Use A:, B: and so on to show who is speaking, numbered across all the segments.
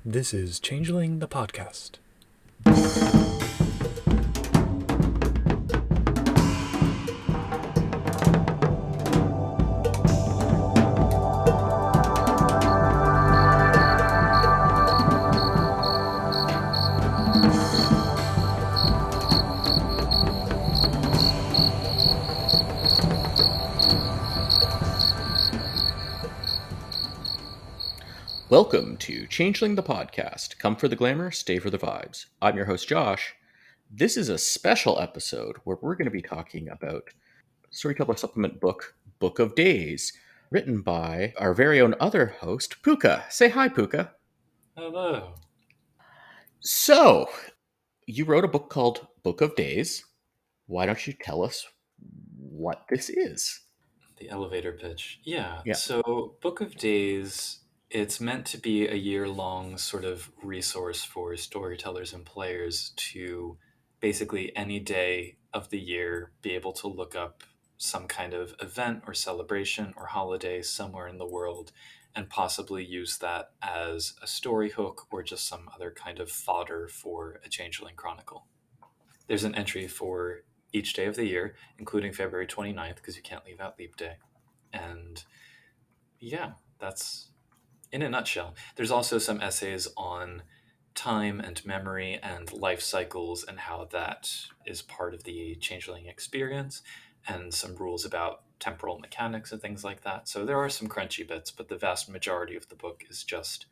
A: This is Changeling the podcast.
B: Welcome to Changeling the podcast. Come for the glamour, stay for the vibes. I'm your host, Josh. This is a special episode where we're going to be talking about Storyteller Supplement book, Book of Days, written by our very own other host, Pooka. Say hi, Pooka.
C: Hello.
B: So, you wrote a book called Book of Days. Why don't you tell us what this is?
C: The elevator pitch. Yeah.
B: Yeah.
C: So, Book of Days, it's meant to be a year-long sort of resource for storytellers and players to basically any day of the year be able to look up some kind of event or celebration or holiday somewhere in the world and possibly use that as a story hook or just some other kind of fodder for a Changeling chronicle. There's an entry for each day of the year, including February 29th, because you can't leave out Leap Day. And yeah, that's in a nutshell. There's also some essays on time and memory and life cycles and how that is part of the changeling experience, and some rules about temporal mechanics and things like that. So there are some crunchy bits, but the vast majority of the book is just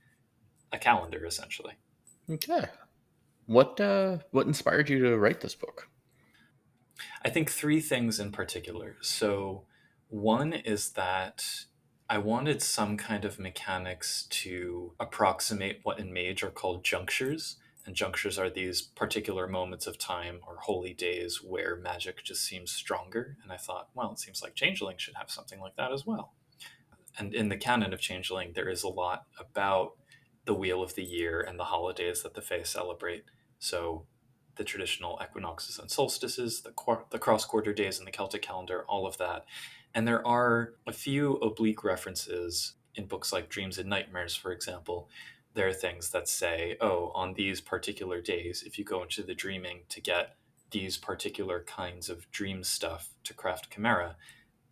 C: a calendar, essentially.
B: Okay. What inspired you to write this book?
C: I think three things in particular. So, one is that I wanted some kind of mechanics to approximate what in Mage are called junctures. And junctures are these particular moments of time or holy days where magic just seems stronger. And I thought, well, it seems like Changeling should have something like that as well. And in the canon of Changeling, there is a lot about the wheel of the year and the holidays that the Fae celebrate. So the traditional equinoxes and solstices, the cross quarter days in the Celtic calendar, all of that. And there are a few oblique references in books like Dreams and Nightmares, for example. There are things that say, oh, on these particular days, if you go into the dreaming to get these particular kinds of dream stuff to craft chimera,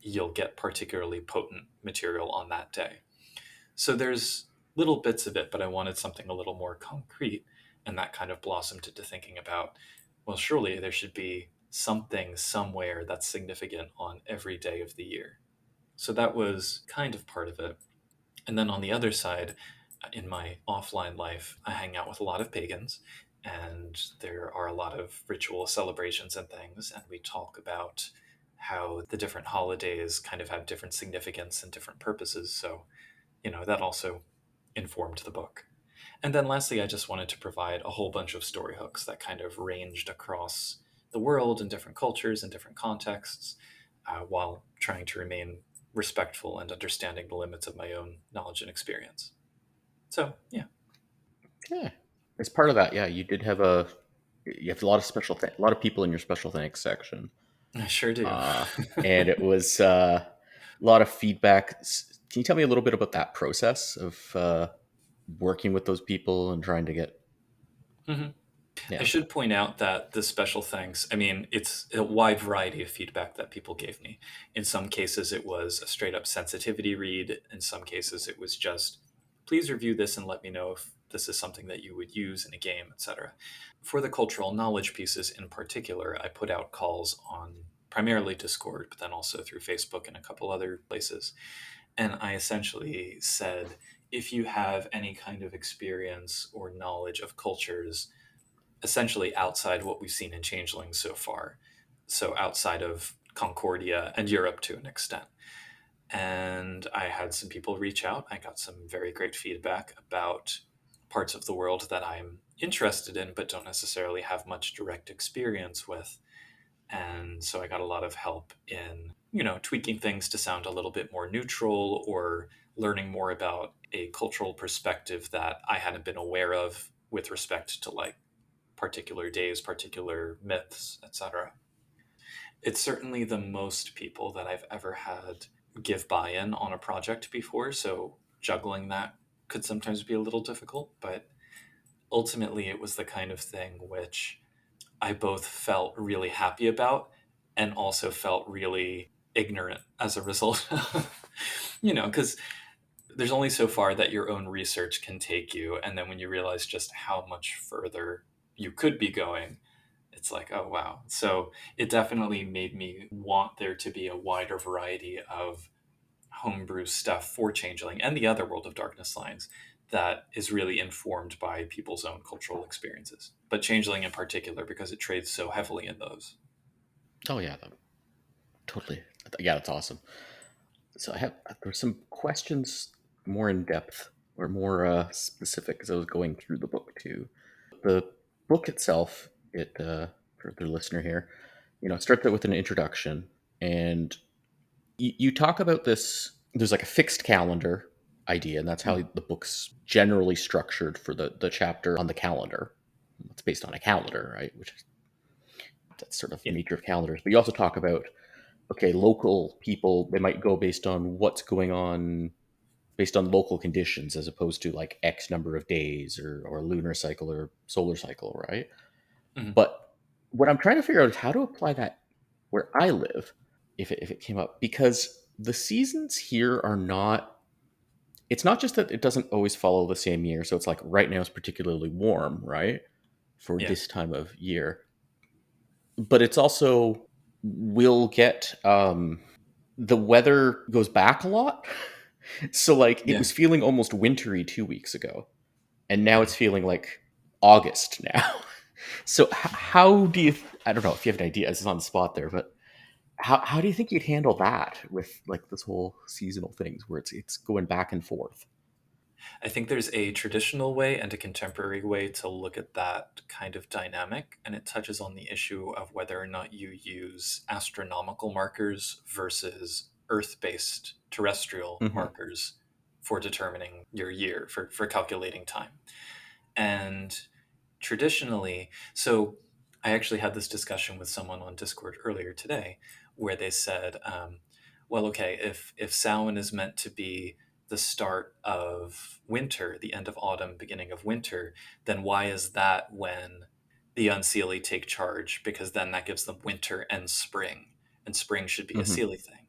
C: you'll get particularly potent material on that day. So there's little bits of it, but I wanted something a little more concrete. And that kind of blossomed into thinking about, well, surely there should be something somewhere that's significant on every day of the year. So that was kind of part of it. And then on the other side, in my offline life, I hang out with a lot of pagans, and there are a lot of ritual celebrations and things. And we talk about how the different holidays kind of have different significance and different purposes. So, that also informed the book. And then lastly, I just wanted to provide a whole bunch of story hooks that kind of ranged across the world and different cultures and different contexts, while trying to remain respectful and understanding the limits of my own knowledge and experience. So, yeah.
B: Yeah. As part of that, yeah, you have a lot of a lot of people in your special thanks section.
C: I sure do.
B: uh, and it was a lot of feedback. Can you tell me a little bit about that process of working with those people and trying to get?
C: Mhm. I
B: Yeah.
C: should point out that the special thanks, I mean, it's a wide variety of feedback that people gave me. In some cases, it was a straight up sensitivity read. In some cases, it was just, please review this and let me know if this is something that you would use in a game, etc. For the cultural knowledge pieces in particular, I put out calls on primarily Discord, but then also through Facebook and a couple other places. And I essentially said, if you have any kind of experience or knowledge of cultures essentially outside what we've seen in Changeling so far. So outside of Concordia and Europe to an extent. And I had some people reach out. I got some very great feedback about parts of the world that I'm interested in, but don't necessarily have much direct experience with. And so I got a lot of help in, tweaking things to sound a little bit more neutral or learning more about a cultural perspective that I hadn't been aware of with respect to like particular days, particular myths, etc. It's certainly the most people that I've ever had give buy in on a project before. So juggling that could sometimes be a little difficult, but ultimately it was the kind of thing which I both felt really happy about and also felt really ignorant as a result of, because there's only so far that your own research can take you. And then when you realize just how much further you could be going, it's like, oh, wow. So it definitely made me want there to be a wider variety of homebrew stuff for Changeling and the other World of Darkness lines that is really informed by people's own cultural experiences. But Changeling in particular, because it trades so heavily in those.
B: Oh yeah, totally. Yeah, that's awesome. So there's some questions more in depth or more specific as I was going through the book too. The book itself, for the listener here, it starts out with an introduction, and you talk about this. There's like a fixed calendar idea, and that's how
C: Mm.
B: the book's generally structured for the chapter on the calendar. It's based on a calendar, right? Which is that's sort of the
C: Yeah.
B: nature of calendars. But you also talk about okay, local people, they might go based on what's going on based on local conditions as opposed to like X number of days or lunar cycle or solar cycle, right?
C: Mhm.
B: But what I'm trying to figure out is how to apply that where I live if it came up because the seasons here are not it's not just that it doesn't always follow the same year. So it's like right now it's particularly warm, right? For this
C: Yes.
B: time of year. But it's also we'll get the weather goes back a lot. So like it
C: Yeah.
B: was feeling almost wintry 2 weeks ago, and now
C: Mhm.
B: it's feeling like August now. So how do you? I don't know if you have an idea. This is on the spot there, but how do you think you'd handle that with like this whole seasonal things where it's going back and forth?
C: I think there's a traditional way and a contemporary way to look at that kind of dynamic, and it touches on the issue of whether or not you use astronomical markers versus Earth based terrestrial
B: Hmm.
C: markers for determining your year, for calculating time. And traditionally, so I actually had this discussion with someone on Discord earlier today where they said, well, okay, if Samhain is meant to be the start of winter, the end of autumn, beginning of winter, then why is that when the Unseelie take charge? Because then that gives them winter and spring should be a
B: Hmm.
C: Seelie thing.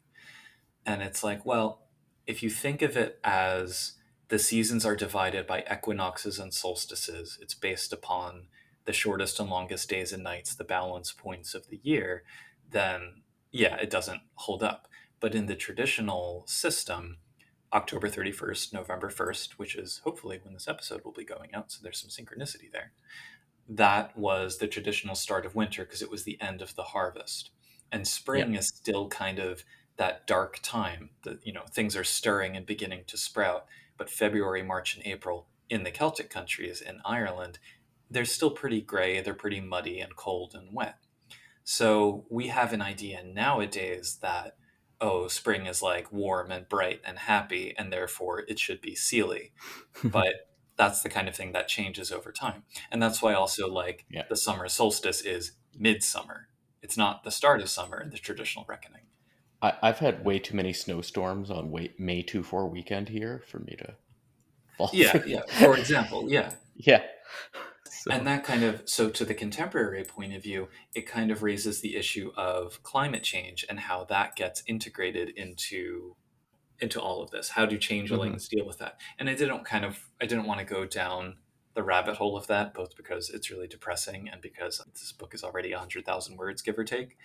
C: And it's like, well, if you think of it as the seasons are divided by equinoxes and solstices, it's based upon the shortest and longest days and nights, the balance points of the year, then yeah, it doesn't hold up. But in the traditional system, October 31st, November 1st, which is hopefully when this episode will be going out, so there's some synchronicity there, that was the traditional start of winter because it was the end of the harvest. And
B: Yeah.
C: spring is still kind of that dark time that, things are stirring and beginning to sprout. But February, March, and April in the Celtic countries, in Ireland, they're still pretty gray, they're pretty muddy and cold and wet. So we have an idea nowadays that, oh, spring is like warm and bright and happy, and therefore it should be Seelie, but that's the kind of thing that changes over time. And that's why also like
B: Yeah.
C: the summer solstice is midsummer. It's not the start of summer in the traditional reckoning.
B: I've had way too many snowstorms on May 2/4 weekend here for me to fall
C: Yeah,
B: for.
C: yeah. For example, yeah.
B: Yeah.
C: And
B: So
C: that kind of, so to the contemporary point of view, it kind of raises the issue of climate change and how that gets integrated into all of this. How do
B: mhm.
C: changelings deal with that? And I didn't want to go down the rabbit hole of that, both because it's really depressing and because this book is already 100,000 words, give or take.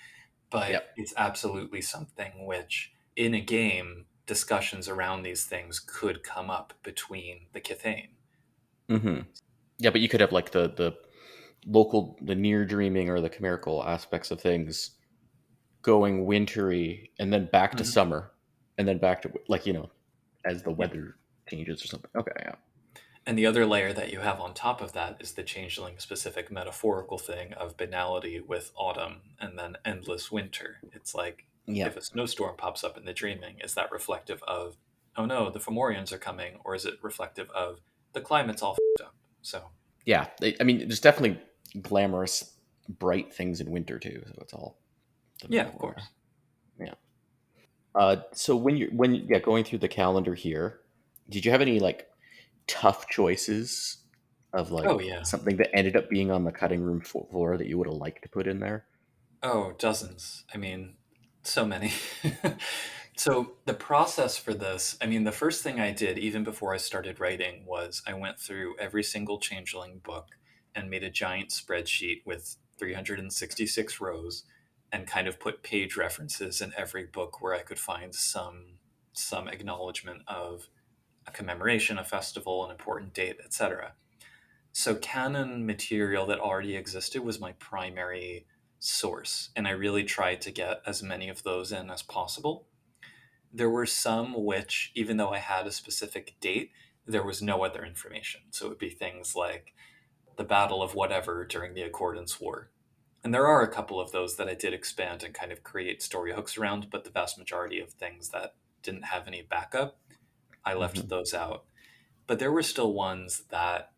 B: Yeah.
C: But it's absolutely something which, in a game, discussions around these things could come up between the Kithain.
B: Hmm. Yeah, but you could have like the local, the near dreaming or the chimerical aspects of things going wintry and then back to
C: Mhm.
B: summer and then back to like as the
C: Yeah.
B: weather changes or something. Okay, yeah,
C: And the other layer that you have on top of that is the changeling specific metaphorical thing of banality with autumn and then endless winter. It's like
B: yeah,
C: if a snowstorm pops up in the dreaming, is that reflective of, oh no, the Fomorians are coming, or is it reflective of the climate's all fed up? So,
B: yeah. I mean, there's definitely glamorous, bright things in winter too. So it's all the
C: yeah, of
B: metaphor.
C: course.
B: Yeah. So when yeah going through the calendar here, did you have any like tough choices of like
C: Oh, yeah.
B: something that ended up being on the cutting room floor that you would have liked to put in there?
C: Oh, dozens. I mean, so many. So the process for this, I mean, the first thing I did, even before I started writing, was I went through every single Changeling book and made a giant spreadsheet with 366 rows and kind of put page references in every book where I could find some acknowledgement of a commemoration, a festival, an important date, etc. So canon material that already existed was my primary source, and I really tried to get as many of those in as possible. There were some which, even though I had a specific date, there was no other information. So it would be things like the Battle of whatever during the Accordance War. And there are a couple of those that I did expand and kind of create story hooks around, but the vast majority of things that didn't have any backup, I left
B: Hmm.
C: those out. But there were still ones that,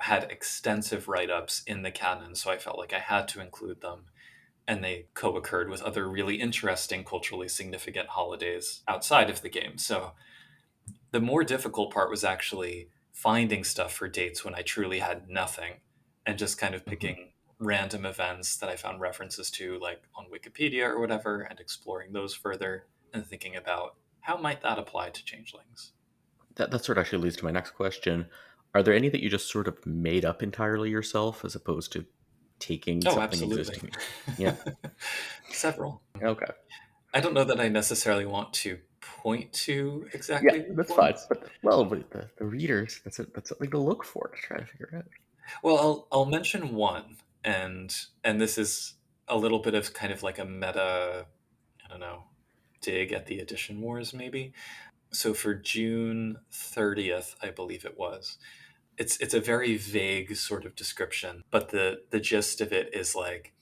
C: had extensive write-ups in the canon, so I felt like I had to include them, and they co-occurred with other really interesting culturally significant holidays outside of the game. So the more difficult part was actually finding stuff for dates when I truly had nothing, and just kind of
B: Hmm.
C: picking random events that I found references to, like on Wikipedia or whatever, and exploring those further and thinking about how might that apply to changelings.
B: That sort of actually leads to my next question. Are there any that you just sort of made up entirely yourself as opposed to taking
C: Oh,
B: something
C: absolutely.
B: existing? Yeah.
C: Several.
B: Okay.
C: I don't know that I necessarily want to point to
B: Yeah,
C: exactly which
B: that's fine.
C: ones.
B: But well, but the readers, that's something to look for to try to figure out.
C: Well, I'll mention one, and this is a little bit of kind of like a meta, I don't know, dig at the edition wars maybe. So for June 30th, I believe it was. It's a very vague sort of description, but the gist of it is like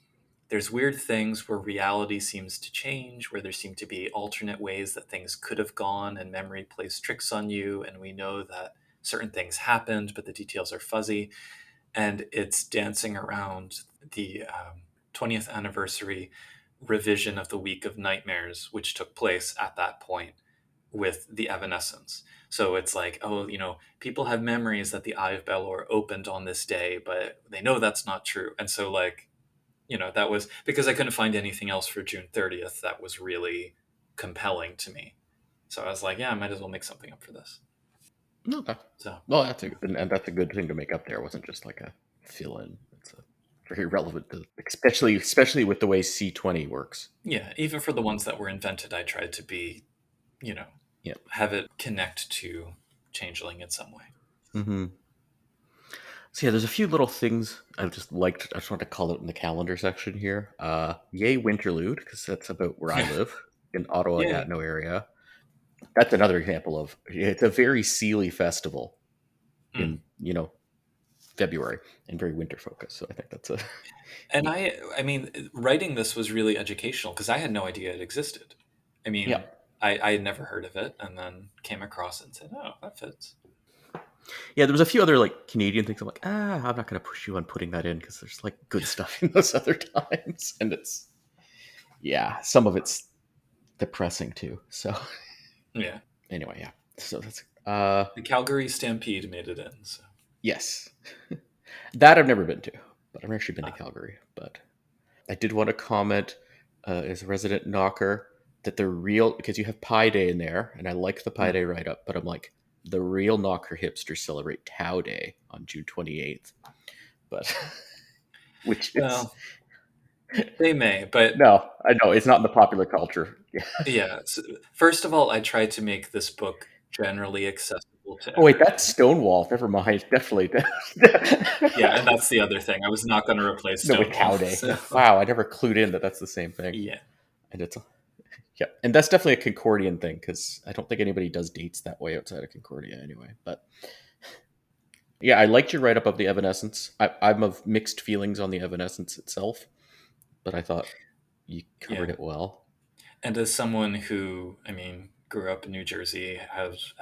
C: there's weird things where reality seems to change, where there seem to be alternate ways that things could have gone, and memory plays tricks on you. And we know that certain things happened, but the details are fuzzy. And it's dancing around the 20th anniversary revision of the Week of Nightmares, which took place at that point with the Evanescence. So it's like, oh, people have memories that the Eye of Belor opened on this day, but they know that's not true. And so, like, that was because I couldn't find anything else for June 30th that was really compelling to me. So I was like, yeah, I might as well make something up for this.
B: Okay.
C: So,
B: Well, that's a
C: yeah.
B: and that's a good thing to make up there. It wasn't just like a fill in. It's a very relevant to, especially with the way C20 works.
C: Yeah, even for the ones that were invented, I tried to be, you know,
B: Yep.
C: have it connect to Changeling in some way.
B: Mm-hmm. So yeah, there's a few little things I've just liked. I just want to call it in the calendar section here. Yay Winterlude, because that's about where I live in Ottawa
C: Yay.
B: Gatineau area. That's another example of it's a very Sealy festival
C: Mm.
B: in February and very winter focused. So I think that's a
C: And I mean, writing this was really educational because I had no idea it existed. I
B: yeah.
C: mean, I had never heard of it and then came across it and said, oh, that fits.
B: Yeah, there was a few other like Canadian things. I'm like, I'm not going to push you on putting that in because there's like good stuff in those other times, and it's some of it's depressing too. So
C: Yeah.
B: anyway, yeah. So that's
C: The Calgary Stampede made it in. So,
B: yes, that I've never been to, but I've actually been to
C: ah,
B: Calgary. But I did want to comment as a resident knocker that the real because you have Pi Day in there, and I like the Pi
C: mm.
B: Day write up, but I'm like the real knocker hipsters celebrate Tau Day on June 28th, but which is
C: Well, they may, but
B: no, I know it's not in the popular culture. Yeah.
C: yeah. So first of all, I tried to make this book generally accessible to
B: Oh wait, that's
C: everyone.
B: Stonewall. Never mind. Definitely.
C: Yeah, and that's the other thing. I was not going to replace
B: No, with
C: Stonewall.
B: Tau Day.
C: So,
B: Wow, I never clued in that that's the same thing.
C: yeah.
B: And it's yeah, and that's definitely a Concordian thing because I don't think anybody does dates that way outside of Concordia anyway. But yeah, I liked your write up of the Evanescence. I'm of mixed feelings on the Evanescence itself, but I thought you covered
C: Yeah.
B: it well.
C: And as someone who, I mean, grew up in New Jersey, has,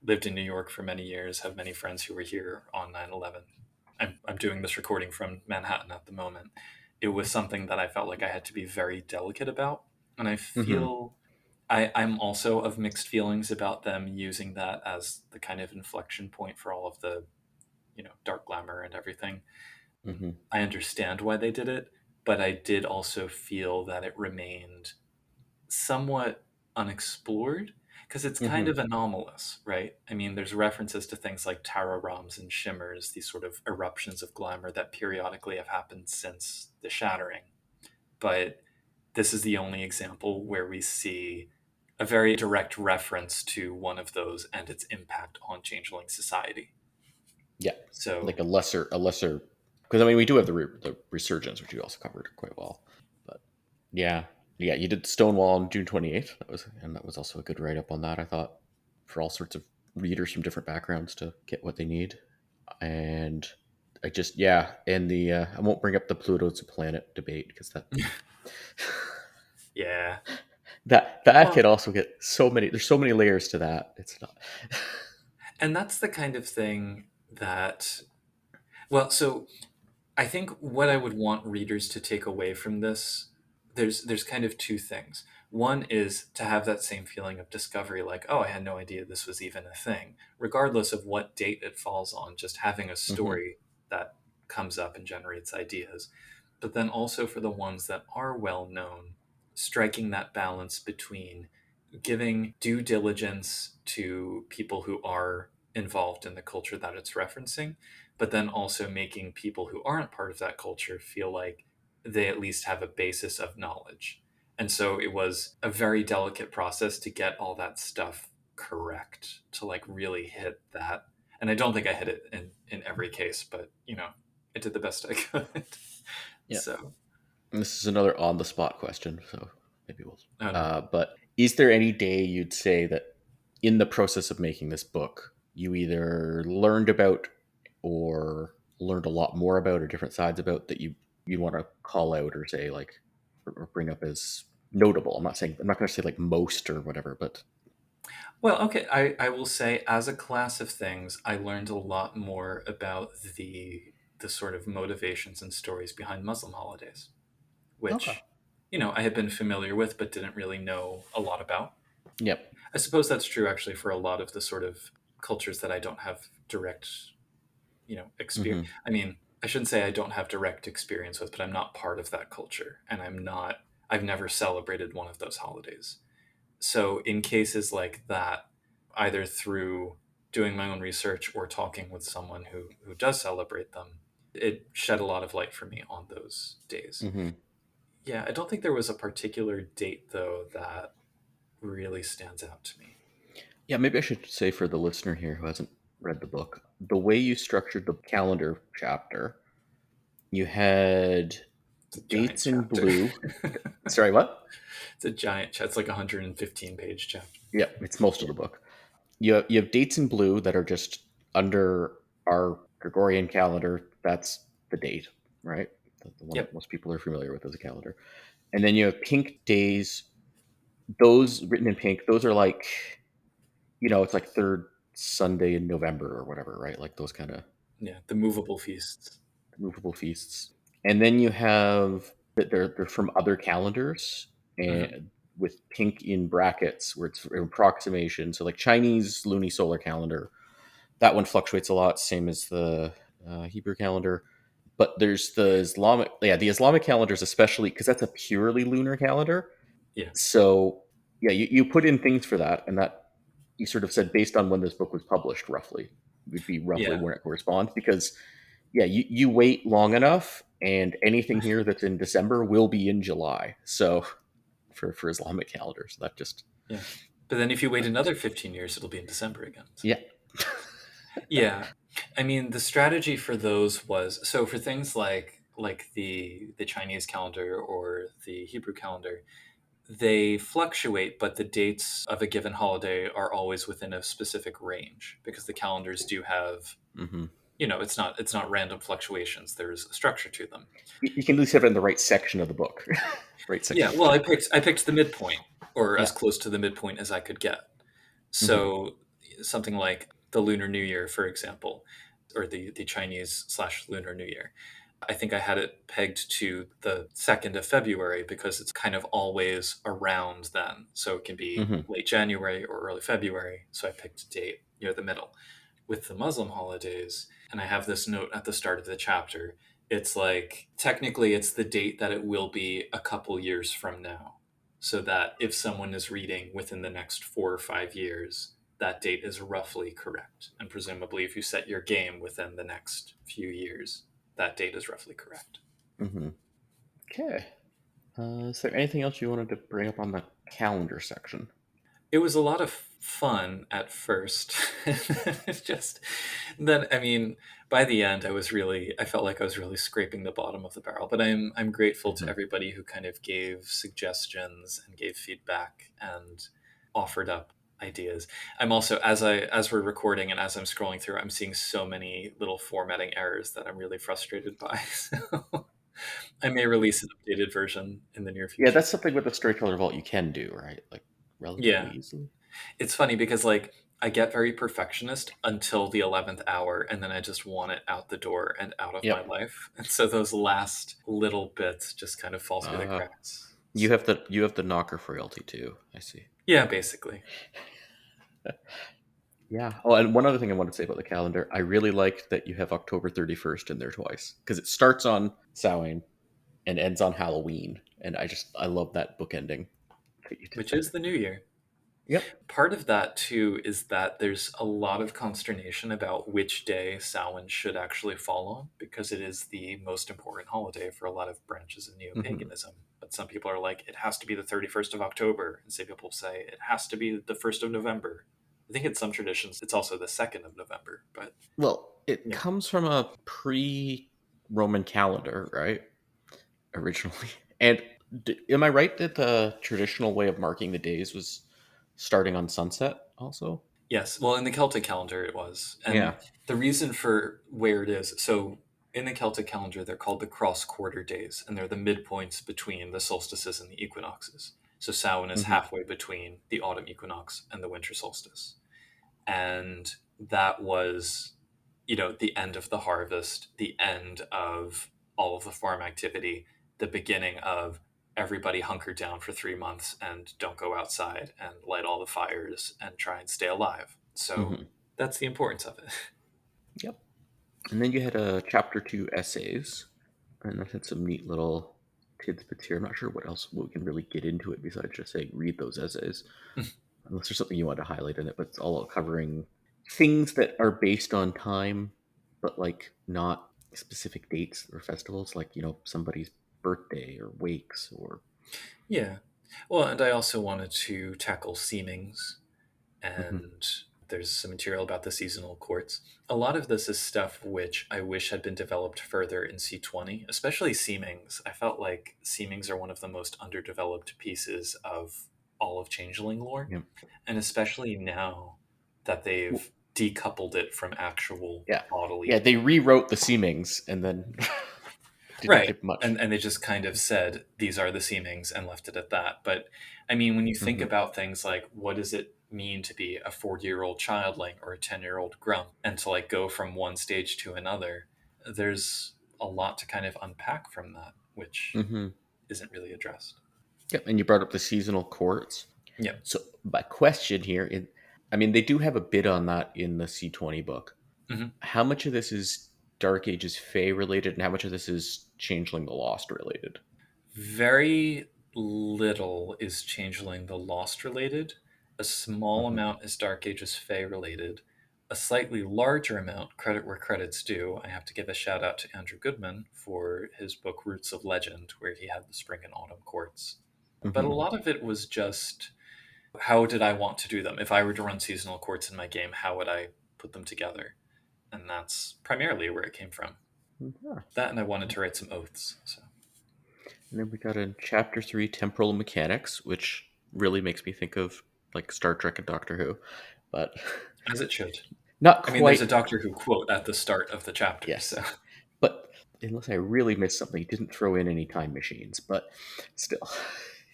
C: lived in New York for many years, have many friends who were here on 9/11. I'm doing this recording from Manhattan at the moment. It was something that I felt like I had to be very delicate about. And I
B: Hmm.
C: feel I'm also of mixed feelings about them using that as the kind of inflection point for all of the, dark glamour and everything.
B: Hmm.
C: I understand why they did it, but I did also feel that it remained somewhat unexplored because it's kind
B: Hmm.
C: of anomalous, right? I mean, there's references to things like tararams and shimmers, these sort of eruptions of glamour that periodically have happened since the shattering. But this is the only example where we see a very direct reference to one of those and its impact on changeling society.
B: Yeah, like
C: So,
B: a lesser, because I mean we do have the resurgence, which you also covered quite well. But yeah, yeah, you did Stonewall on June 28th. That was also a good write up on that. I thought for all sorts of readers from different backgrounds to get what they need. And I just yeah, and the I won't bring up the Pluto's a planet debate because
C: yeah.
B: that
C: Well,
B: could also get so many. There's so many layers to that. It's not.
C: and that's the kind of thing that, well, so I think what I would want readers to take away from this, there's kind of two things. One is to have that same feeling of discovery, like, oh, I had no idea this was even a thing, regardless of what date it falls on, just having a
B: Hmm.
C: story that comes up and generates ideas. But then also for the ones that are well known, striking that balance between giving due diligence to people who are involved in the culture that it's referencing, but then also making people who aren't part of that culture feel like they at least have a basis of knowledge. And so it was a very delicate process to get all that stuff correct, to like really hit that. And I don't think I hit it in every case, but I did the best I could.
B: Yeah.
C: So,
B: And this is another on the spot question, so maybe we'll.
C: oh no.
B: But is there any day you'd say that in the process of making this book, you either learned about or learned a lot more about or different sides about that you want to call out or say like or bring up as notable? I'm not going to say like most or whatever, but
C: Well, okay, I will say as a class of things, I learned a lot more about the sort of motivations and stories behind Muslim holidays,
B: okay.
C: which, I had been familiar with but didn't really know a lot about.
B: Yep.
C: I suppose that's true actually for a lot of the sort of cultures that I don't have direct, experience.
B: Hmm.
C: I mean, I shouldn't say I don't have direct experience with, but I'm not part of that culture and I've never celebrated one of those holidays. So, in cases like that, either through doing my own research or talking with someone who does celebrate them, it shed a lot of light for me on those days.
B: Hmm.
C: Yeah, I don't think there was a particular date, though, that really stands out to me.
B: Yeah, maybe I should say for the listener here who hasn't read the book, the way you structured the calendar chapter, you had
C: It's a giant
B: dates in
C: chapter.
B: blue. Sorry, what?
C: It's a giant chapter. It's like a 115-page chapter.
B: Yeah, it's most of
C: Yeah.
B: the book. You have dates in blue that are just under our Gregorian calendar. That's the date, right? The one that
C: Yep.
B: most people are familiar with as a calendar. And then you have pink days. Those written in pink, those are like, it's like third Sunday in November or whatever, right? Like those kind of
C: Yeah. The movable feasts.
B: movable feasts. And then you have that they're from other calendars
C: Hmm.
B: and with pink in brackets where it's an approximation. So like Chinese lunisolar calendar, that one fluctuates a lot, same as the Hebrew calendar. But there's the Islamic calendars, especially because that's a purely lunar calendar.
C: Yeah.
B: So yeah, you put in things for that, and that you sort of said based on when this book was published, roughly would be roughly
C: Yeah.
B: where it corresponds. Because yeah, you wait long enough, and anything here that's in December will be in July. So for Islamic calendars, that just
C: Yeah. But then if you wait another 15 years, it'll be in December again. So.
B: yeah.
C: Yeah. I mean, the strategy for those was so for things like the Chinese calendar or the Hebrew calendar, they fluctuate, but the dates of a given holiday are always within a specific range because the calendars do have,
B: Hmm.
C: it's not random fluctuations. There's a structure to them.
B: You can at least have it in the right section of the book, right section
C: Yeah,
B: of the
C: well, I
B: chapter.
C: picked I picked the midpoint or
B: Yeah.
C: as close to the midpoint as I could get.
B: Hmm.
C: So something like the Lunar New Year, for example, or the Chinese/Lunar New Year. I think I had it pegged to the 2nd of February because it's kind of always around then. So it can be
B: Mm-hmm.
C: late January or early February. So I picked a date near the middle. With the Muslim holidays, and I have this note at the start of the chapter, it's like technically it's the date that it will be a couple years from now. So that if someone is reading within the next 4 or 5 years, that date is roughly correct. And presumably, if you set your game within the next few years, that date is roughly correct.
B: Mm-hmm. Okay. Is there anything else you wanted to bring up on the calendar section?
C: It was a lot of fun at first. It's just then, I mean, by the end, I felt like I was really scraping the bottom of the barrel. But I'm grateful to
B: Mm-hmm.
C: everybody who kind of gave suggestions and gave feedback and offered up ideas. I'm also, as we're recording and as I'm scrolling through, I'm seeing so many little formatting errors that I'm really frustrated by. So I may release an updated version in the near
B: Yeah,
C: future.
B: that's something with the Storyteller Vault you can do, right? Like relatively
C: Yeah.
B: easily.
C: It's funny because like I get very perfectionist until the 11th hour and then I just want it out the door and out of my
B: Yep.
C: life. And so those last little bits just kind of fall through the
B: Uh,
C: cracks.
B: you
C: So,
B: have the knocker frailty too. I see.
C: yeah, basically.
B: Yeah. Oh, and one other thing I wanted to say about the calendar, I really liked that you have October 31st in there twice because it starts on Samhain and ends on Halloween, and I love that bookending that you did
C: Which is
B: there.
C: the new year.
B: Yep.
C: Part of that too is that there's a lot of consternation about which day Samhain should actually fall on because it is the most important holiday for a lot of branches of
B: Hmm.
C: neo-paganism. But some people are like, it has to be the 31st of October, and some people say it has to be the 1st of November. I think in some traditions it's also the 2nd of November, but
B: Well, it
C: yeah.
B: comes from a pre-Roman calendar, right? Originally, and am I right that the traditional way of marking the days was starting on sunset? Also,
C: Yes, well, in the Celtic calendar it was. And
B: yeah.
C: the reason for where it is, so in the Celtic calendar, they're called the cross quarter days, and they're the midpoints between the solstices and the equinoxes. So Samhain is
B: Hmm.
C: halfway between the autumn equinox and the winter solstice. And that was, the end of the harvest, the end of all of the farm activity, the beginning of everybody hunker down for 3 months and don't go outside and light all the fires and try and stay alive. So
B: Hmm.
C: that's the importance of it.
B: Yep. And then you had a chapter two essays, and that had some neat little tidbits here. I'm not sure what we can really get into it besides just saying read those essays, unless there's something you want to highlight in it. But it's all covering things that are based on time, but like not specific dates or festivals, like somebody's birthday or wakes or.
C: Yeah. Well, and I also wanted to tackle seemings,
B: Hmm.
C: and there's some material about the seasonal courts. A lot of this is stuff which I wish had been developed further in C20, especially seemings. I felt like seemings are one of the most underdeveloped pieces of all of Changeling lore,
B: Yeah.
C: and especially now that
B: Well,
C: they've decoupled it from actual
B: yeah. Yeah.
C: bodily.
B: They rewrote the seemings and then didn't
C: Right.
B: give much.
C: And they just kind of said, these are the seemings and left it at that. But I mean, when you think
B: Hmm.
C: about things like what does it mean to be a 40-year-old childling or a 10-year-old grump and to like go from one stage to another, there's a lot to kind of unpack from that, which
B: Hmm.
C: isn't really addressed.
B: Yep. And you brought up the seasonal courts.
C: Yeah.
B: So my question here, I mean, they do have a bit on that in the C20 book.
C: Hmm.
B: How much of this is Dark Ages Fae related, and how much of this is Changeling the Lost related?
C: Very little is Changeling the Lost related. A small
B: Hmm.
C: amount is Dark Ages Fae related. A slightly larger amount, credit where credit's due. I have to give a shout out to Andrew Goodman for his book Roots of Legend, where he had the spring and autumn courts. But a
B: Hmm.
C: lot of it was just how did I want to do them? If I were to run seasonal courts in my game, how would I put them together? And that's primarily where it came from.
B: Yeah.
C: That and I wanted to write some oaths. So
B: And then we got in Chapter 3, Temporal Mechanics, which really makes me think of like Star Trek and Doctor Who, but
C: as it should.
B: not
C: I mean, there's a
B: quite.
C: Doctor Who quote at the start of the chapter, so
B: Yes. But unless I really missed something, he didn't throw in any time machines, but still.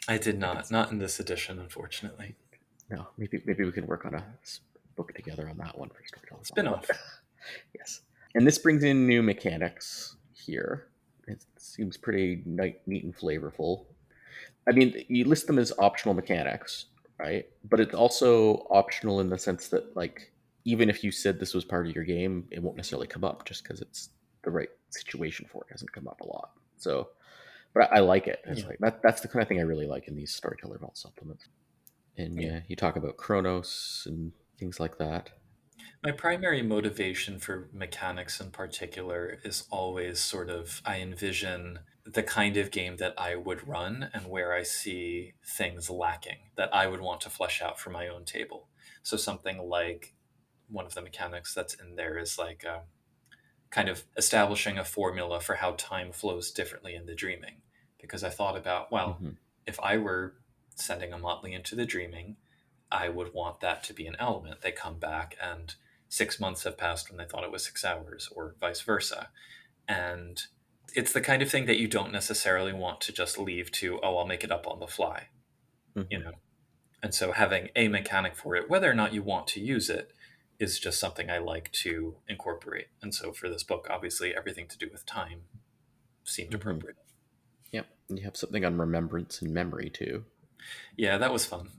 C: I did
B: I
C: not.
B: could,
C: Not in this edition, unfortunately.
B: no, maybe we can work on a book together on that one for Storytellers.
C: Spin
B: But
C: off.
B: yes. And this brings in new mechanics here. It seems pretty neat and flavorful. I mean, you list them as optional mechanics, right? But it's also optional in the sense that, like, even if you said this was part of your game, it won't necessarily come up just because it's the right situation for it. It doesn't come up a lot. So, but I like it. It's
C: Yeah.
B: like that's the kind of thing I really like in these Storyteller Vault supplements. And
C: Yeah.
B: yeah, you talk about Chronos and things like that.
C: My primary motivation for mechanics in particular is always sort of I envision the kind of game that I would run and where I see things lacking that I would want to flesh out for my own table. So something like one of the mechanics that's in there is like kind of establishing a formula for how time flows differently in the dreaming. Because I thought about, well,
B: Hmm.
C: if I were sending a motley into the dreaming, I would want that to be an element. They come back and 6 months have passed when they thought it was 6 hours, or vice versa. And it's the kind of thing that you don't necessarily want to just leave to, oh, I'll make it up on the fly, you
B: Hmm.
C: know? And so having a mechanic for it, whether or not you want to use it, is just something I like to incorporate. And so for this book, obviously everything to do with time seemed
B: Hmm.
C: appropriate.
B: Yep. And you have something on remembrance and memory too.
C: Yeah, that was fun.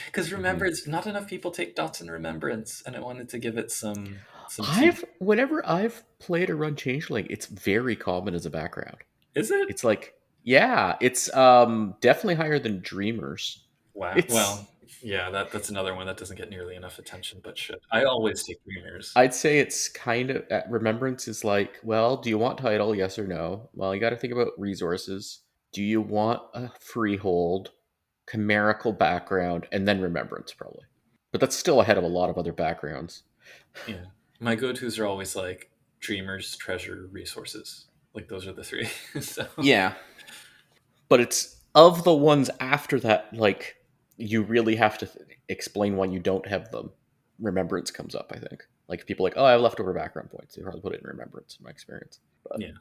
C: Because
B: Hmm.
C: remembrance, not enough people take dots in remembrance, and I wanted to give it some teeth.
B: Whenever I've played or run Changeling, it's very common as a background.
C: Is it?
B: It's like, yeah, it's definitely higher than Dreamers.
C: Wow.
B: It's
C: Well, yeah, that's another one that doesn't get nearly enough attention, but should. I always take dreamers.
B: I'd say it's kind of Remembrance is like, well, do you want title? Yes or no? Well, you got to think about resources. Do you want a freehold, chimerical background, and then Remembrance probably. But that's still ahead of a lot of other backgrounds.
C: Yeah. My go-tos are always like dreamers, treasure, resources. Like those are the three. So
B: Yeah, but it's of the ones after that, like you really have to explain why you don't have them. Remembrance comes up, I think. Like people are like, oh, I have leftover background points. They probably put it in Remembrance, in my experience. But
C: yeah.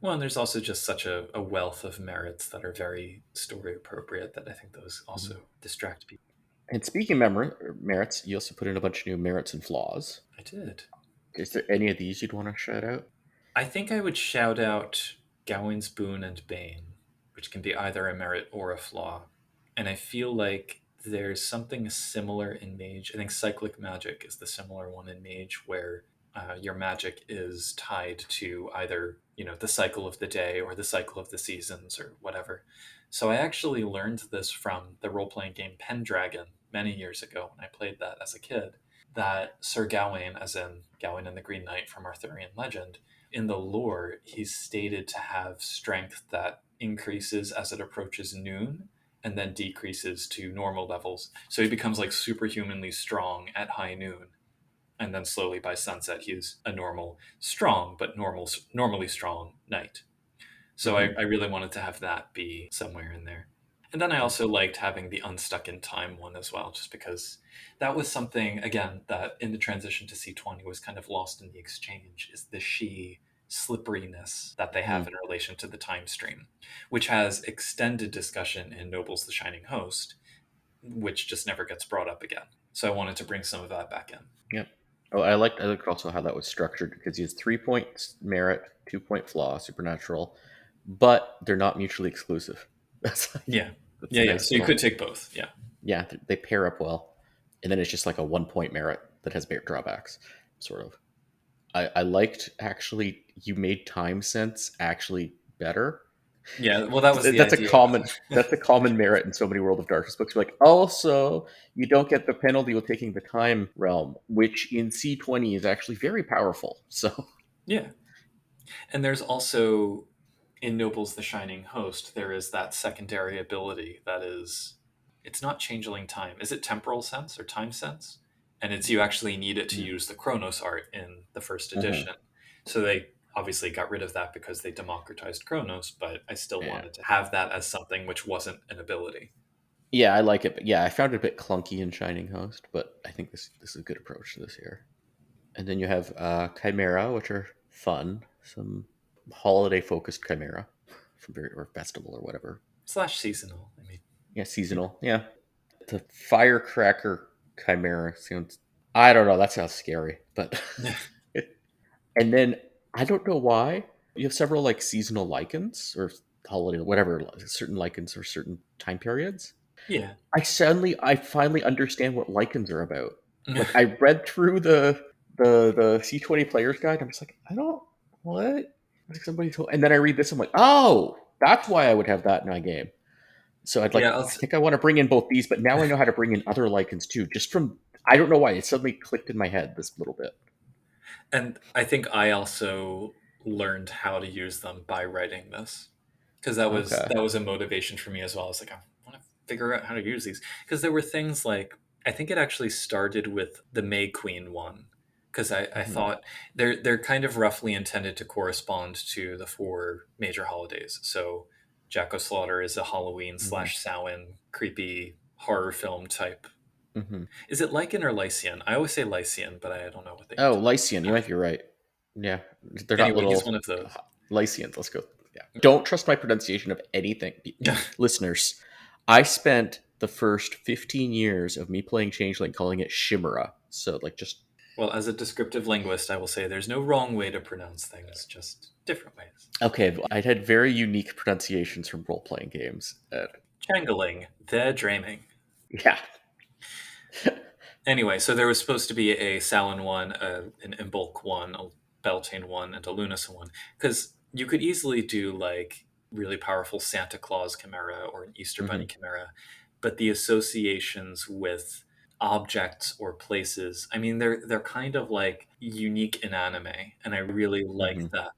C: Well, and there's also just such a wealth of merits that are very story appropriate that I think those
B: Mhm.
C: also distract people.
B: And speaking of merits, you also put in a bunch of new merits and flaws.
C: I did.
B: Is there any of these you'd want to shout out?
C: I think I would shout out Gawain's Boon and Bane, which can be either a merit or a flaw. And I feel like there's something similar in Mage. I think Cyclic Magic is the similar one in Mage, where your magic is tied to either the cycle of the day or the cycle of the seasons or whatever. So I actually learned this from the role-playing game Pendragon many years ago when I played that as a kid. That Sir Gawain, as in Gawain and the Green Knight from Arthurian legend, in the lore, he's stated to have strength that increases as it approaches noon and then decreases to normal levels. So he becomes like superhumanly strong at high noon. And then slowly by sunset, he's a normal, strong, but normally strong knight. So I,
B: Hmm.
C: I really wanted to have that be somewhere in there. And then I also liked having the unstuck in time one as well, just because that was something, again, that in the transition to C20 was kind of lost in the exchange, is the she slipperiness that they have in relation to the time stream, which has extended discussion in Noble's The Shining Host, which just never gets brought up again. So I wanted to bring some of that back in.
B: Yep. Oh, I liked also how that was structured because he has 3 points merit, 2 point flaw, supernatural, but they're not mutually exclusive. That's like
C: Yeah.
B: that's a
C: Yeah, yeah.
B: nice
C: So you could
B: little,
C: take both. Yeah.
B: yeah. They pair up well, and then it's just like a 1 point merit that has drawbacks, sort of. I liked actually you made time sense actually better.
C: Yeah. Well, that was the
B: That's a
C: idea.
B: common merit in so many World of Darkness books. You're like, also, you don't get the penalty with taking the time realm, which in C20 is actually very powerful. So,
C: Yeah. And there's also in Noble's The Shining Host, there is that secondary ability that is, it's not changeling time. Is it temporal sense or time sense? And it's you actually need it to use the Chronos art in the first
B: mhm,
C: edition. So they obviously got rid of that because they democratized Chronos, but I still
B: yeah,
C: wanted to have that as something which wasn't an ability.
B: yeah, I like it. But yeah, I found it a bit clunky in Shining Host, but I think this is a good approach to this here. And then you have Chimera, which are fun, some holiday focused Chimera from or festival or whatever.
C: Slash seasonal. I mean,
B: Yeah, seasonal. Yeah, the firecracker chimera sounds. I don't know. That sounds scary, but
C: yeah.
B: and then I don't know why. You have several like seasonal lichens or holiday, whatever, certain lichens or certain time periods.
C: Yeah.
B: I finally understand what lichens are about. Like I read through the C20 player's guide. I'm just like, I don't what. Like somebody told, and then I read this. I'm like, oh, that's why I would have that in my game. So
C: Yeah,
B: I think I want to bring in both these, but now I know how to bring in other lichens too. Just from I don't know why it suddenly clicked in my head this little bit.
C: and I think I also learned how to use them by writing this, because
B: Okay.
C: that was a motivation for me as well. I was like, I want to figure out how to use these, because there were things like, I think it actually started with the May Queen one, because I
B: Hmm.
C: thought they're kind of roughly intended to correspond to the four major holidays. So Jacko Slaughter is a Halloween
B: Hmm.
C: slash Samhain creepy horror film type.
B: Hmm.
C: Is it Lycan or Lycian? I always say Lycian, but I don't know what they
B: Oh,
C: intend.
B: Lycian. You might be right. Yeah, they're not
C: Anyway, he's one
B: little
C: of those.
B: Lycians. Let's go. Yeah. Don't trust my pronunciation of anything, listeners. I spent the first 15 years of me playing Changeling calling it Chimera. So like just
C: Well, as a descriptive linguist, I will say there's no wrong way to pronounce things, just different ways.
B: okay. I'd had very unique pronunciations from role playing games.
C: Changeling, they're dreaming.
B: Yeah.
C: Anyway, so there was supposed to be a Salin one, an Imbolc one, a Beltane one, and a Lunasa one. Because you could easily do like really powerful Santa Claus chimera or an Easter
B: Hmm.
C: Bunny chimera, but the associations with objects or places, I mean, they're kind of like unique in anime, and I really
B: Hmm.
C: like that.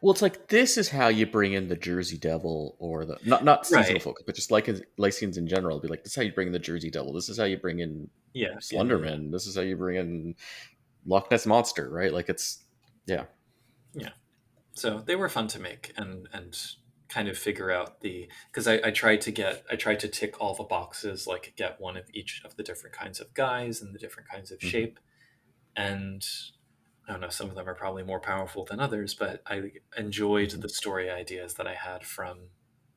B: Well, it's like this is how you bring in the Jersey Devil or the not seasonal
C: Right.
B: focus, but just like Lycians in general. It'd be like this is how you bring in the Jersey Devil. This is how you bring in
C: Yeah, yeah, yeah, yeah.
B: Slenderman. This is how you bring in Loch Ness monster, right? Like it's yeah.
C: Yeah. So they were fun to make and kind of figure out the, because I tried to tick all the boxes, like get one of each of the different kinds of guys and the different kinds of
B: Hmm.
C: shape. And I don't know, some of them are probably more powerful than others, but I enjoyed
B: Hmm.
C: the story ideas that I had from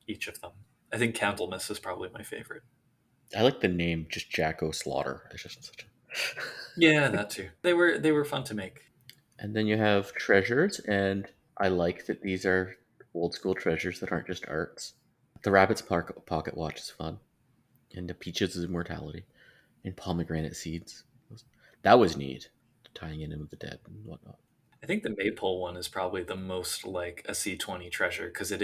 C: each of them. I think Candlemas is probably my favorite.
B: I like the name just Jacko Slaughter. It's just such a
C: Yeah, that too. They were fun to make.
B: and then you have treasures, and I like that these are old school treasures that aren't just arts. The rabbit's pocket watch is fun, and the peaches is immortality, and pomegranate seeds. That was neat, tying in with the dead and whatnot.
C: I think the maypole one is probably the most like a C20 treasure, because it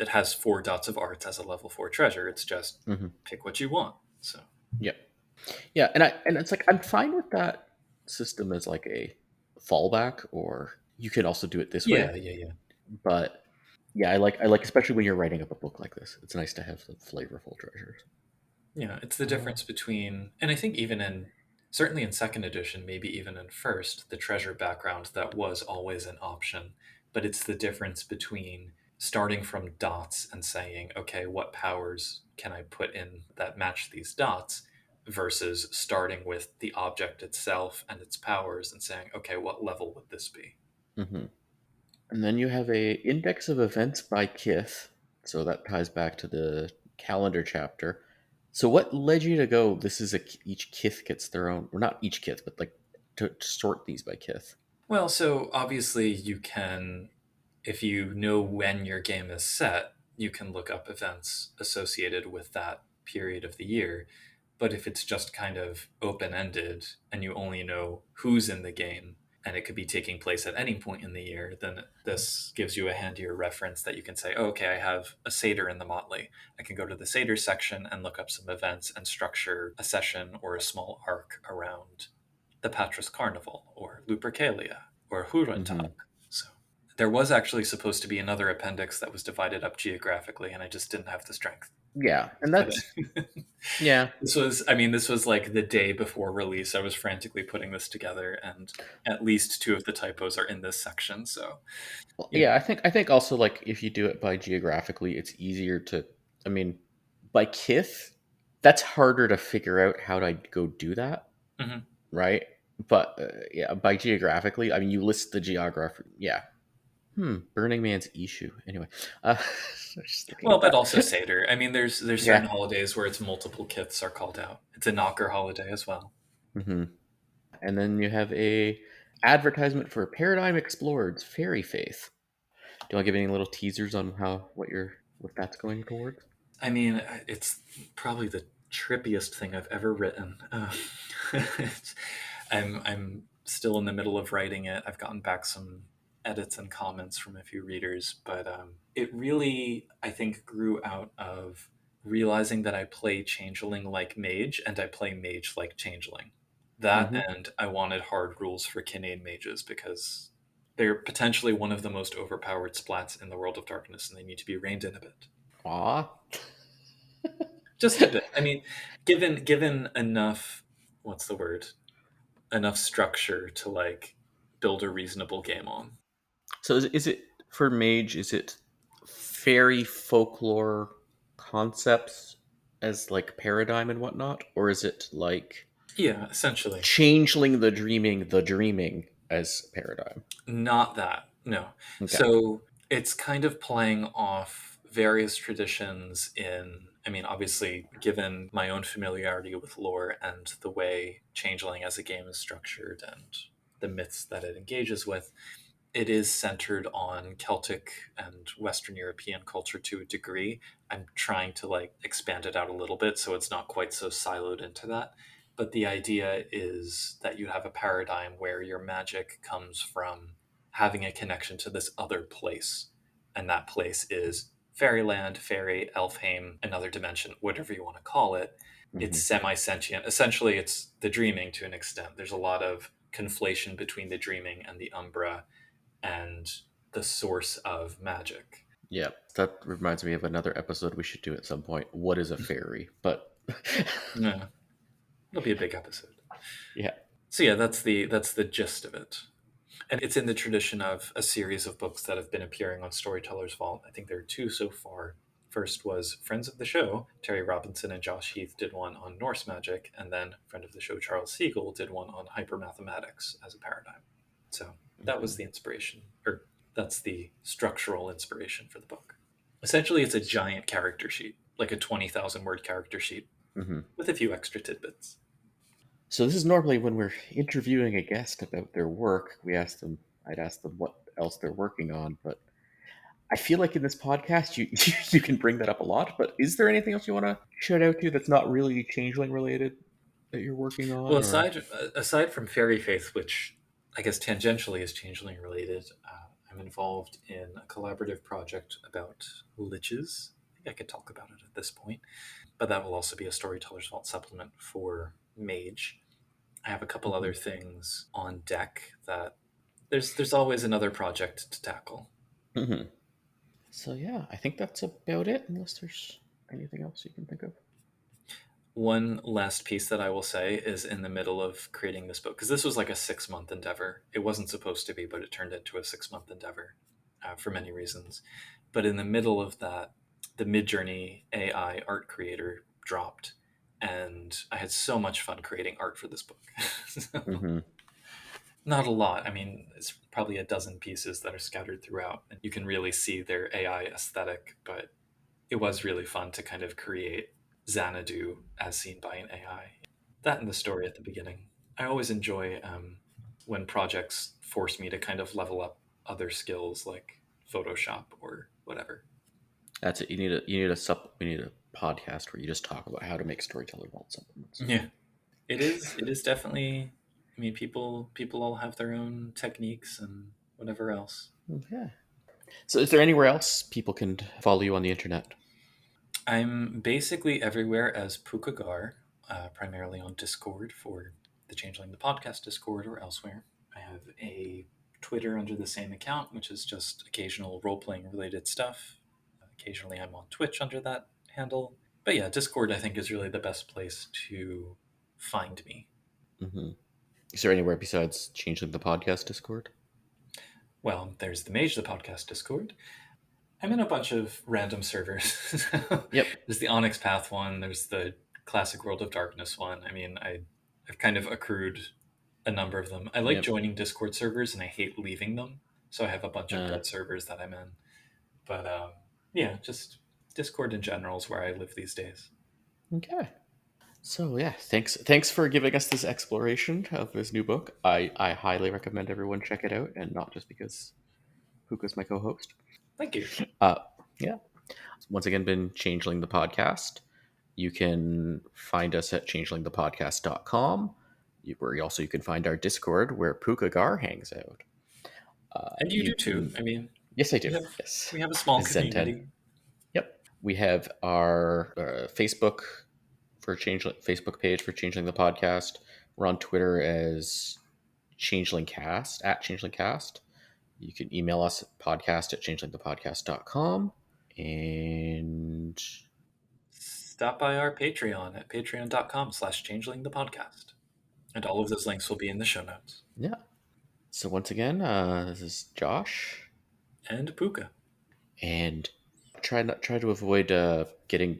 C: has four dots of arts as a level four treasure. It's just
B: Hmm.
C: pick what you want. So
B: Yeah, yeah, and it's like I'm fine with that system as like a fallback, or you can also do it this way.
C: yeah, yeah, yeah,
B: But yeah, I like especially when you're writing up a book like this. It's nice to have some flavorful treasures.
C: yeah. It's the
B: Uh,
C: difference between, and I think even in, certainly in second edition, maybe even in first, the treasure background that was always an option. But it's the difference between starting from dots and saying, okay, what powers can I put in that match these dots, versus starting with the object itself and its powers and saying, okay, what level would this be?
B: mhm. And then you have a index of events by Kith, so that ties back to the calendar chapter. So what led you to go? This is each Kith gets their own, or not each Kith, but like to sort these by Kith.
C: Well, so obviously you can, if you know when your game is set, you can look up events associated with that period of the year. But if it's just kind of open ended and you only know who's in the game and it could be taking place at any point in the year, then this gives you a handier reference that you can say, oh, okay, I have a satyr in the motley. I can go to the satyr section and look up some events and structure a session or a small arc around the Patras Carnival or Lupercalia or
B: Hmm.
C: Hurentag. So there was actually supposed to be another appendix that was divided up geographically, and I just didn't have the strength
B: Yeah,
C: to
B: and
C: put
B: that's
C: it.
B: yeah,
C: I mean, this was like the day before release. I was frantically putting this together, and at least two of the typos are in this section. So,
B: well,
C: you know,
B: yeah. I think also like if you do it by geographically, it's easier to. I mean, by Kith, that's harder to figure out how to go do that,
C: mhm.
B: right? But yeah, by geographically, I mean you list the geography. Yeah. Burning Man's issue. Anyway, just looking
C: Well,
B: at
C: but
B: that.
C: also Seder. I mean, there's certain
B: Yeah.
C: holidays where it's multiple kiths are called out. It's a knocker holiday as well.
B: Hmm. And then you have a advertisement for Paradigm Explored's Fairy Faith. Do you want to give any little teasers on what that's going towards?
C: I mean, it's probably the trippiest thing I've ever written. I'm still in the middle of writing it. I've gotten back some edits and comments from a few readers, but it really, I think, grew out of realizing that I play Changeling like Mage and I play Mage like Changeling. That
B: Mm-hmm.
C: and I wanted hard rules for Kithain mages because they're potentially one of the most overpowered splats in the world of darkness and they need to be reined in a bit.
B: Aw.
C: Just a bit. I mean, given enough, what's the word? Enough structure to like build a reasonable game on.
B: So is it for mage? Is it fairy folklore concepts as like paradigm and whatnot, or is it like
C: Yeah, essentially.
B: changeling the dreaming as paradigm?
C: Not that. No.
B: Okay.
C: So it's kind of playing off various traditions in, I mean, obviously, given my own familiarity with lore and the way Changeling as a game is structured and the myths that it engages with, it is centered on Celtic and Western European culture to a degree. I'm trying to like expand it out a little bit so it's not quite so siloed into that. But the idea is that you have a paradigm where your magic comes from having a connection to this other place. And that place is fairyland, fairy, Elfheim, another dimension, whatever you want to call it. It's
B: Mm-hmm.
C: semi sentient. Essentially, it's the dreaming to an extent. There's a lot of conflation between the dreaming and the umbra and the source of magic.
B: Yeah, that reminds me of another episode we should do at some point. What is a fairy? But
C: Yeah, it'll be a big episode.
B: yeah.
C: So yeah, that's the gist of it. And it's in the tradition of a series of books that have been appearing on Storytellers Vault. I think there are two so far. First was friends of the show, Terry Robinson and Josh Heath did one on Norse magic, and then friend of the show, Charles Siegel, did one on hypermathematics as a paradigm. So that was the inspiration, or that's the structural inspiration for the book. Essentially, it's a giant character sheet, like a 20,000 word character sheet
B: Mm-hmm.
C: with a few extra tidbits.
B: So this is normally when we're interviewing a guest about their work. I'd ask them what else they're working on, but I feel like in this podcast you you can bring that up a lot. But is there anything else you want to shout out to that's not really changeling related that you're working
C: Well,
B: on, or?
C: aside from Fairy Faith, which I guess tangentially is changeling related, I'm involved in a collaborative project about liches. I think I could talk about it at this point, but that will also be a Storyteller's Vault supplement for Mage. I have a couple other things on deck that there's always another project to tackle.
B: Mm-hmm. So yeah, I think that's about it. Unless there's anything else you can think of.
C: One last piece that I will say is in the middle of creating this book, because this was like a 6 month endeavor. It wasn't supposed to be, but it turned into a 6 month endeavor for many reasons. But in the middle of that, the Midjourney AI art creator dropped, and I had so much fun creating art for this book. So,
B: Mm-hmm.
C: not a lot. I mean, it's probably a dozen pieces that are scattered throughout, and you can really see their AI aesthetic, but it was really fun to kind of create Xanadu as seen by an AI. That and the story at the beginning. I always enjoy when projects force me to kind of level up other skills like Photoshop or whatever.
B: That's it. We need a podcast where you just talk about how to make Storyteller Vault supplements.
C: Yeah, it is. It is definitely. I mean, people all have their own techniques and whatever else.
B: Okay. So is there anywhere else people can follow you on the internet?
C: I'm basically everywhere as Pooka G, primarily on Discord for the Changeling the Podcast Discord or elsewhere. I have a Twitter under the same account, which is just occasional role playing related stuff. Occasionally, I'm on Twitch under that handle. But yeah, Discord I think is really the best place to find me.
B: Mm-hmm. Is there anywhere besides Changeling the Podcast Discord?
C: Well, there's the Mage the Podcast Discord. I'm in a bunch of random servers.
B: Yep.
C: There's the Onyx Path one. There's the Classic World of Darkness one. I mean, I've kind of accrued a number of them. I like
B: Yep.
C: joining Discord servers and I hate leaving them. So I have a bunch of dead servers that I'm in. But yeah, just Discord in general is where I live these days.
B: Okay. So yeah, thanks for giving us this exploration of this new book. I highly recommend everyone check it out, and not just because Pooka's my co-host.
C: Thank you.
B: Yeah. Once again, been Changeling the Podcast. You can find us at changelingthepodcast.com, where you can find our Discord where Pooka Gar hangs out.
C: And you do too. I mean,
B: Yes, I do.
C: we have a small
B: Zen10.
C: community.
B: Yep. We have our Facebook Facebook page for Changeling the Podcast. We're on Twitter as ChangelingCast, at ChangelingCast. You can email us at podcast@changelingthepodcast.com. And
C: Stop by our Patreon at patreon.com/changelingthepodcast. And all of those links will be in the show notes.
B: yeah. So once again, this is Josh.
C: And Pooka.
B: And try to avoid getting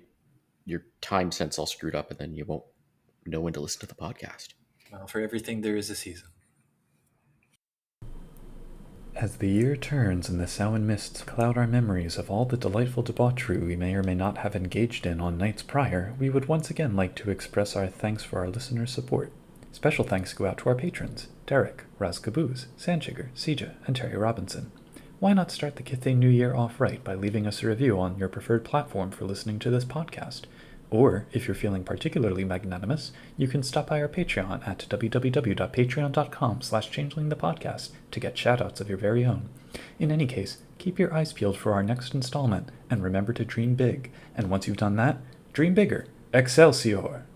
B: your time sense all screwed up, and then you won't know when to listen to the podcast.
C: Well, for everything there is a season.
A: As the year turns and the Samhain mists cloud our memories of all the delightful debauchery we may or may not have engaged in on nights prior, we would once again like to express our thanks for our listeners' support. Special thanks go out to our patrons, Derek, Raz Caboose, Sandchigger, Sija, and Terry Robinson. Why not start the Kithain New Year off right by leaving us a review on your preferred platform for listening to this podcast? Or, if you're feeling particularly magnanimous, you can stop by our Patreon at www.patreon.com/changelingthepodcast to get shoutouts of your very own. In any case, keep your eyes peeled for our next installment, and remember to dream big. And once you've done that, dream bigger. Excelsior!